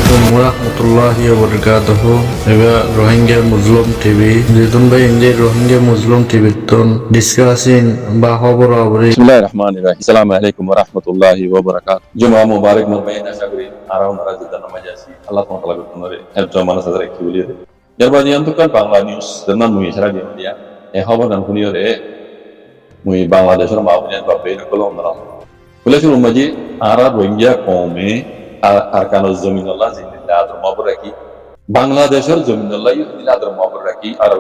আলাইকুম ওরহমতুল্লাহি ওয়াবারাকাতুহু এবার রোহিঙ্গা মুসলিম টিভি যেতুন ভাই ইন্ডিয়া রোহিঙ্গা মুসলিম টিভি তন ডিসকাসিং বা খবর আবরি বিসমিল্লাহির রহমানির রহিম। আসসালামু আলাইকুম ওয়া রাহমাতুল্লাহি ওয়া বারাকাতুহু। জুমা মুবারক মুবাইন আশা করি আরাম রাজিদা নামাজ আছি। আল্লাহ তাআলা গতনরে হেফজ মানা সাদরে কি বলিয়ে। এরবাদি অন্তকাল বাংলা নিউজ জানান মুই সারা দিয়া এ খবর নাম শুনিয়রে মুই বাংলাদেশের মাহবুবিয়াত বাপে কলম না বলেছিল উম্মাজি আরা রোহিঙ্গা কওমে আরকানুজ জমিনুল্লাহ জিন্নাহ আদর মাবর রাখি বাংলাদেশের জমিনুল্লাহ জিন্নাহ আদর মাবর রাখি আর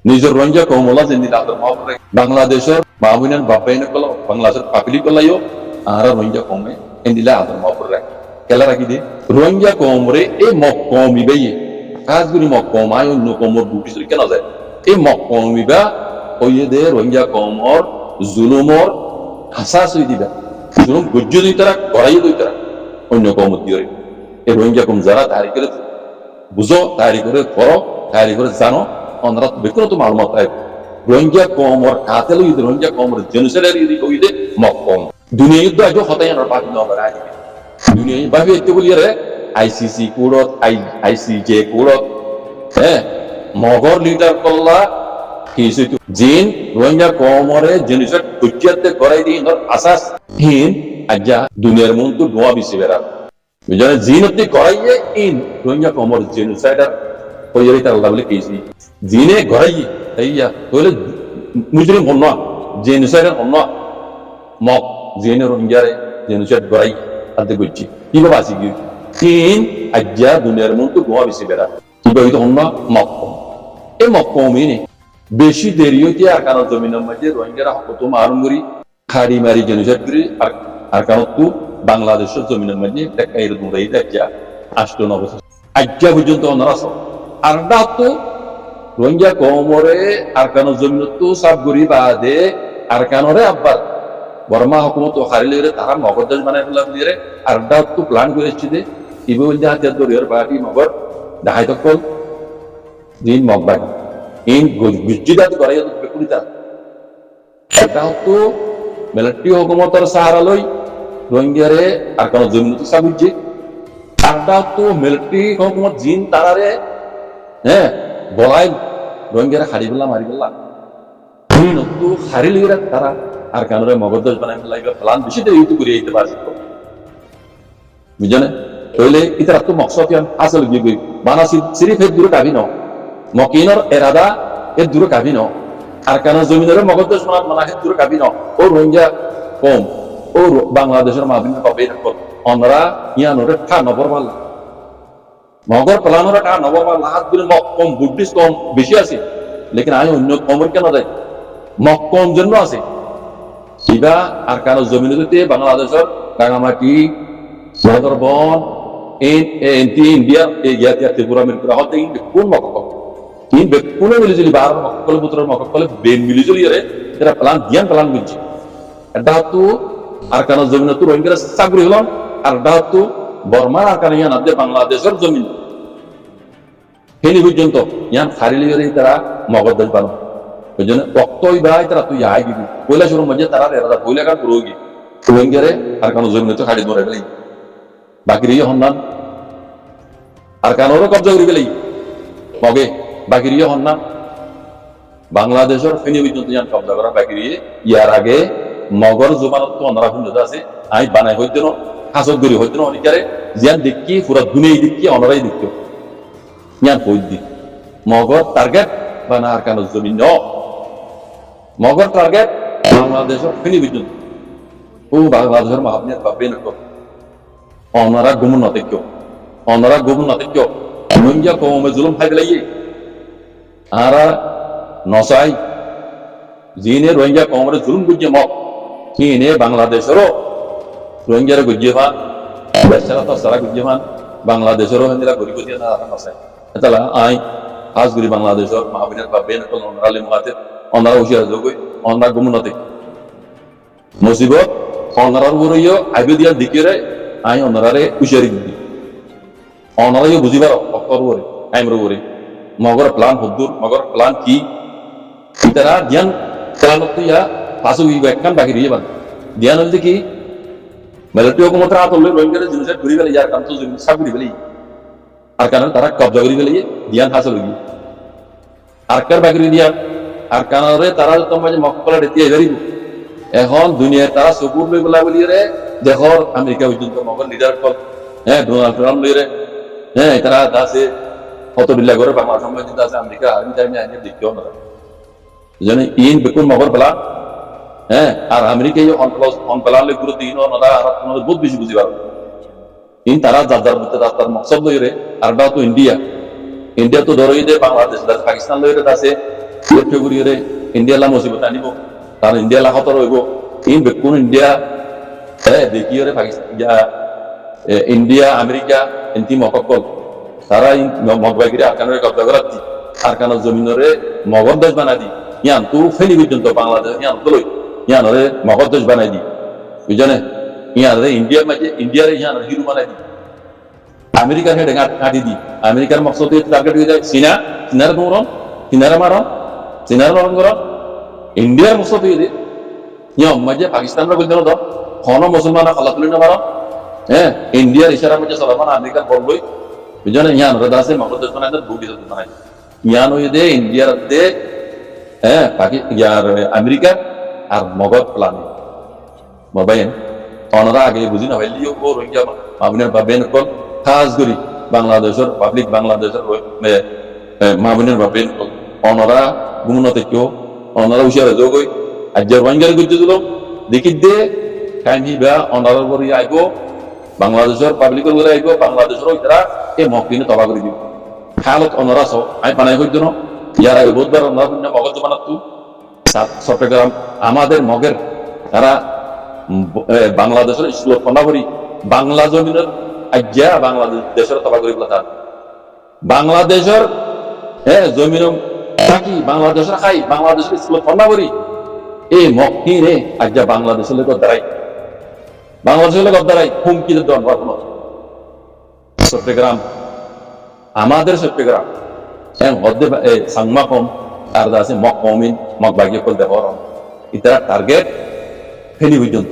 নিজের রোহিঙ্গা কওমুল্লাহ জিন্নাহ আদর মাবর রাখি বাংলাদেশের মাহবুবিয়াত বাপে কলম বাংলাদেশের পাবলিক কলাইও আরা রোহিঙ্গা কওমে জিন্নাহ আদর মাবর রাখি কেলা রাখি দে রোহিঙ্গা কওমরে এই মক্কমি বাইয়ে কাজগুলি মক্কমায় অন্য কওমর বুটি সরি কেন যায় এই মক্কমিবা ওই দে রোহিঙ্গা কওমর জুলুমর হাসাস হই দিবা জুলুম গজ্জ দুই তারা গড়াই দুই তারা অন্য কওমত দিয়ে এই রোহিঙ্গা কম যারা তারি করে বুঝো তারি করে পড়ো তারি করে জানো অন্যরা বেকুন তো মালুমাত আয় রোহিঙ্গা কওমর কাতেল হই রোহিঙ্গা কওমর জেনোসাইড হই কই দে মক্কম দুনিয়া যুদ্ধ আজ হতায় না পাকি না বাড়াই দুনিয়া ভাবে এতে বলি রে আইসিসি কোডত আইসিজে কোডত হ্যাঁ মগর লিডার কল্লা কিছু জিন রোহিঙ্গা কওমরে জেনোসাইড কুচ্চাতে করাই দিন আসাস হিন আজ্জা দুনিয়ার মন তো গোয়া বিসি বেরা বুঝানে জিনতে করাইয়ে ইন রোহিঙ্গা কওমর জেনোসাইডার কইরি তার আল্লাহ বলে কেছি জিনে ঘরাইয়ে তাইয়া তাহলে মুজরিম হন না জেনোসাইডার হন না মক জিনে রোহিঙ্গারে জেনোসাইড ঘরাই আদে গুচ্ছি কি বাবা আসি কি তিন আজ্জা দুনিয়ার মন তো গোয়া বিসি বেরা কি বাবা হন না মক এই মক কওমিনে বেশি দেরি হইতে আর কারণ জমিনের মধ্যে রোহিঙ্গারা হকত মারুম করি খাড়ি মারি জেনোসাইড করি আর কারণ তো বাংলাদেশের জমিনের মধ্যে এর দূরে দেখা আসতো না অবস্থা আজ্ঞা পর্যন্ত ওনারা আর না তো রোহিঙ্গা কওমরে আর কারণ জমিন তো সাব করি বাদে আর কারণরে আব্বার বর্মা হুকুমত হারিলে তারা মগদাস বানাই ফেলা বলিয়ে আর তো প্ল্যান করে এসেছে যে ইবে বলতে হাতিয়ার দরিয়ার পার্টি মগর দেখাই তখন দিন মগবাই ইন গুজরাট করে বেকুনিতা এটাও তো মিলিটারি হুকুমতের সাহারা লই রোহিঙ্গারে আর কোন জমিন তো সাবুজি আরটাও তো মিলিটারি হুকুমত জিন তারারে হ্যাঁ বলাই রোহিঙ্গারে হারি ফেলা মারি ফেলা জিন তো হারি লিরা তারা আর কানরে মগদজ বানাই ফেলাইবা প্ল্যান বেশি দেরি তো করে দিতে পারছে বুঝানে তাহলে ইতারা তো মকসদ হাসিল গিয়ে বানাসি সিরিফ এর দূরে কাবি ন মকিনর এরাদা এর দূরে কাবি ন আর কেন জমিনের মগদশ মানা এর দূরে কাবি ন ও রোহিঙ্গা কম ও বাংলাদেশের মাহবিন পাবে অনরা ইয়ানোরে ঠা নবর ভাল মগর প্লানোরা ঠা নবর ভাল হাত গুলো কম বুদ্ধিস্ট কম বেশি আছে লেকিন আমি অন্য কমর কেন দেয় মক কম জন্য আছে সিবা আর কেন জমিনেতে বাংলাদেশের রাঙামাটি সুন্দরবন ইন্ডিয়া ইয়াতিয়া ত্রিপুরা মিরপুরা হতে কোন মক্কল তিন কোন মিলিজুলি বার মক্কল পুত্রের মক্কল বেন মিলিজুলি রে এরা প্লান জ্ঞান প্লান বুঝছি এটা তো আর কারণ জমিন তো রোহিঙ্গা চাকরি হল আর এটা বর্মার আর কারণ ইয়ান আদে বাংলাদেশের জমিন ফেনি পর্যন্ত ইয়ান হারিলি তারা মগদাস বানো ওই জন্য রক্তই ভাই তারা তুই আই দিবি পয়লা শুরু মধ্যে তারা এরা পয়লা কার রোগী রোহিঙ্গারে আর কারণ জমিন তো হাড়ি ধরে ফেলাই বাকির হন্নান আর কানোরও কবজা করে গেলেই মগে বাকির হন্নান বাংলাদেশের ফেনী পর্যন্ত কবজা করা বাকির ইয়ার আগে মগর জোবানত তো অনারা ভিন্ন আছে আমি বানাই হইতেন হাসত গরি হইতেন অনেকারে জিয়ান দেখি পুরা দুনিয়াই দেখি অনারাই দেখি ইয়ান কই দি মগর টার্গেট বানা আর কানো জমিন ন মগর টার্গেট বাংলাদেশের ফেনী পর্যন্ত ও বাংলাদেশের মাহবিয়াত পাবে না অনারা গুমন না দেখো অনারা গুমন না দেখো রোহিঙ্গা কওমে জুলুম খাই ফেলাই আরা নসাই জিনে রোহিঙ্গা কওমে জুলুম বুঝে মক কিনে বাংলাদেশেরও রোহিঙ্গারে গুজিয়ে পান বেচারা তো সারা গুজিয়ে পান বাংলাদেশেরও হেন্দিরা গরি গজিয়ে না নসাই এতালা আই খাস গরি বাংলাদেশের মাহবিনের পাবে না কোন অনারালে মুহাতে অনারা হুশিয়ার যোগই অনারা গুমন না দেখো মুসিবত অনারার উপরেও আইবে দিয়া দিকেরে আই অনারারে হুশিয়ারি দিদি অনারাইও বুঝিবার অক্ষর করে আইমর করে মগর প্লান হদ্দুর মগর প্লান কি তারা জ্ঞান প্লান ইয়া পাশে একখান বাকি রয়ে বান জ্ঞান হইতে কি মিলিটারি হুকুমত রাত হলে রোহিঙ্গারে জিনিসের ঘুরি ফেলে যার কাম তো সাব ঘুরি ফেলি আর কারণ তারা কবজা করে গেলে জ্ঞান হাসিল হয়ে আর কার বাকি দিয়া আর কারণে তারা তোমার মক্কলা রেতিয়া এবারিব এখন দুনিয়ায় তারা চকুর লই বলা বলি রে দেখো আমেরিকা পর্যন্ত মগর লিডার কল ডোনাল্ড ট্রাম্প লই রে তারা আছে কত বিল্লা করে বাংলা সময় দিতে আছে আমেরিকা আর্মি টাইমে আইনে দেখিও না জানি ইন বেকুন মগর বলা আর আমেরিকা এই অনপ্লালে গুরুত্ব দিন ওনারা আর তোমাদের বহুত বেশি বুঝি পারবে ইন তারা যার মধ্যে তার মকসদ লই রে আর তো ইন্ডিয়া তো ধরো দে বাংলাদেশ পাকিস্তান লই রে আছে রে ইন্ডিয়া লা মুসিবত আনিব তার ইন্ডিয়া লা খতর হইব ইন বেকুন ইন্ডিয়া দেখিও রে পাকিস্তান ইন্ডিয়া আমেরিকা এনতি মককল তারা মগবাগিরে আরকানের কব্জা করাচ্ছি আরকানের জমিনরে মগর দেশ বানাই দি ইয়ান তো ফেনি পর্যন্ত বাংলাদেশ ইয়ান তো লই ইয়ানরে মগর দেশ বানাই দি বুঝনে ইয়ানরে ইন্ডিয়ার মাঝে ইন্ডিয়ারে ইয়ানরে হিরো বানাই দি আমেরিকার হেডে কাটি দি আমেরিকার মকসদ টার্গেট হয়ে যায় সিনার মরণ সিনার মারণ কর ইন্ডিয়ার মকসদ হয়ে যায় ইয়ম মাঝে পাকিস্তানরা বলতে না খন মুসলমান খালা তুলি না মারণ ইন্ডিয়ার ইশারা মাঝে চলাবান আমেরিকার বলবই বুঝনে ইয়ান রদা আছে মগর দেশ বানাই দেন ভুগি বানাই ইয়ান হয়ে দে ইন্ডিয়ার দে আমেরিকা আর মগর প্লান মোবাইল অনরা আগে বুঝি না হইলিও ও রোহিঙ্গা মামুনের বাবেন কল খাস করি বাংলাদেশের পাবলিক বাংলাদেশের মামুনের বাবেন কল অনরা গুমনতে কেউ অনরা উশিয়ারে যোগ হই আজ রোহিঙ্গার গুজে দিল দেখি দে কাহিনী বা অনার উপরে আইব বাংলাদেশের পাবলিকের উপরে আইব বাংলাদেশের তারা এই মকিনে তবা করে দিব খালত অনরা সব আমি বানাই হইত না ইয়ার আগে বহুতবার মগজ বানাতো চট্টগ্রাম আমাদের মগের তারা বাংলাদেশের স্কুল ফোনা করি বাংলা জমিনের আজ্ঞা বাংলাদেশের তবা করি তার বাংলাদেশের জমিন থাকি বাংলাদেশের খাই বাংলাদেশের স্কুল ফোনা করি এই মকি রে আজ্ঞা বাংলাদেশের লোক দাঁড়াই বাংলাদেশের লোক দাঁড়াই হুমকি চট্টগ্রাম আমাদের চট্টগ্রাম সাংমা কম আর আছে মক কমিন মক বাগিয়ে কল দেব ইতারা টার্গেট ফেনি পর্যন্ত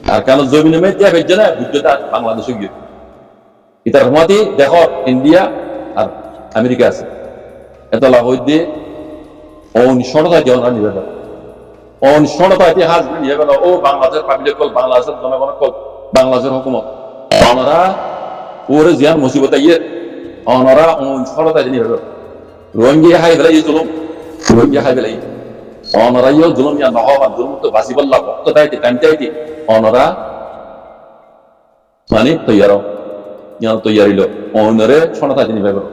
আর কেন জমিনে মেয়ে দিয়া ভেজে না বুঝতে বাংলাদেশে গিয়ে ইতার রহমাতি দেখো ইন্ডিয়া আর আমেরিকা আছে এত লাভ হই দিয়ে অনিশ্চয়তা দিয়ে ওনারা নিয়ে যাবে অনিশ্চয়তা ইতিহাস নিয়ে গেল ও বাংলাদেশের পাবলিক কল বাংলাদেশের জনগণের কল বাংলাদেশের হুকুমত ওনারা ওরে জিয়ান মুসিবত ইয়ে ওনারা অনিশ্চয়তা নিয়ে গেল রোহিঙ্গা হাই বেলাই জুলুম রোহিঙ্গা হাই বেলাই অনরা ইয়ে জুলুম ইয়া নহবা জুলুম তো বাসিবল্লাহ ভক্ত দাইতে টাইমতে অনরা মানে তৈয়ার ইয়ান তৈয়ারিল অনরে ছনতা দিনি বেগর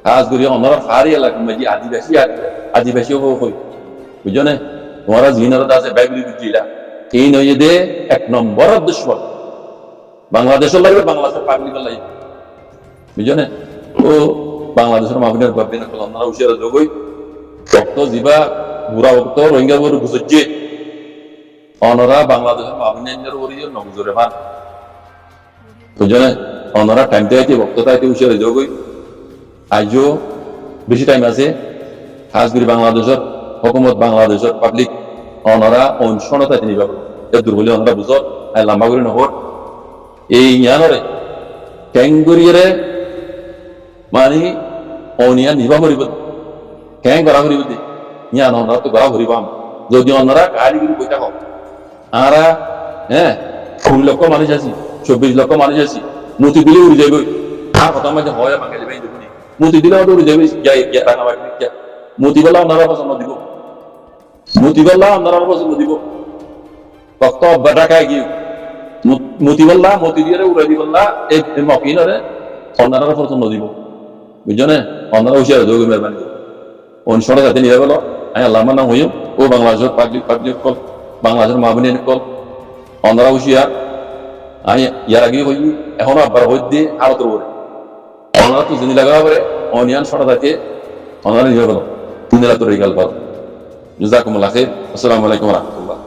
কাজ করি অনরা ফারি এলাকা মাঝি আদিবাসী হই বুঝনে ওরা জিনারা আছে বাইবেল বিদ্রিলা এই নয় দে এক নম্বর দুশ্মন বাংলাদেশের লাগবে বাংলাদেশের পাবলিক লাগবে বুঝনে ও বাংলাদেশের মাহবিনের বাবিনের কলনারা উশিয়ারা যোগই ভক্ত জিবা বুড়া ভক্ত রোহিঙ্গা বড় গুজে অনরা বাংলাদেশের মাহবিনের ওরিও নবজরে ভান বুঝনে অনরা টাইম দেইতে ভক্ততাইতে উশিয়ারা যোগই আজও বেশি টাইম আছে খাস করে বাংলাদেশের হুকুমত বাংলাদেশের পাবলিক অনরা অনশনতা তিনি পাবো এর দুর্বলী অনরা বুঝো লম্বা করে নহর এই ইয়ানরে ক্যাঙ্গুরিয়ে মানে অনিয়া নিবা ভরিব ক্যাং গড়া ভরিব দে ইয়ান অনরা তো গড়া ভরিবাম যদি অনরা কারিগরি বইটা হোক আরা 20 লক্ষ মানুষ আছি 24 লক্ষ মানুষ আছি মতি দিলে উড়ে যাবে আর কথা মাঝে হয় বাঙালি ভাই দেখুন মতি দিলে উড়ে যাবে রাঙামাটি মতিবেলা ওনারা পছন্দ দিব মতিবেলা ওনারা পছন্দ দিব কত বাটাকায় কি মতিবেলা মতি দিয়ে উড়াই দিবেলা এই মকিনরে ওনারা পছন্দ দিব বুঝছো ওনারা হুশিয়ার যোগ মেহরবানি অনুসরণ যাতে নিয়ে গেল আমি আল্লাহ নাম হইম ও বাংলাদেশের পাবলিক কল বাংলাদেশের মাহবিনী কল ওনারা হুশিয়ার আমি ইয়ার আগে হই এখনো আবার হই দিয়ে আরো তোর ওনারা তো জিনি লাগা পারে অনিয়ান সরা থাকে ওনারা নিয়ে গেল তিন রাত রেগাল পার জাযাকুমুল্লাহ খাইর আসসালামু আলাইকুম ওয়া রাহমাতুল্লাহ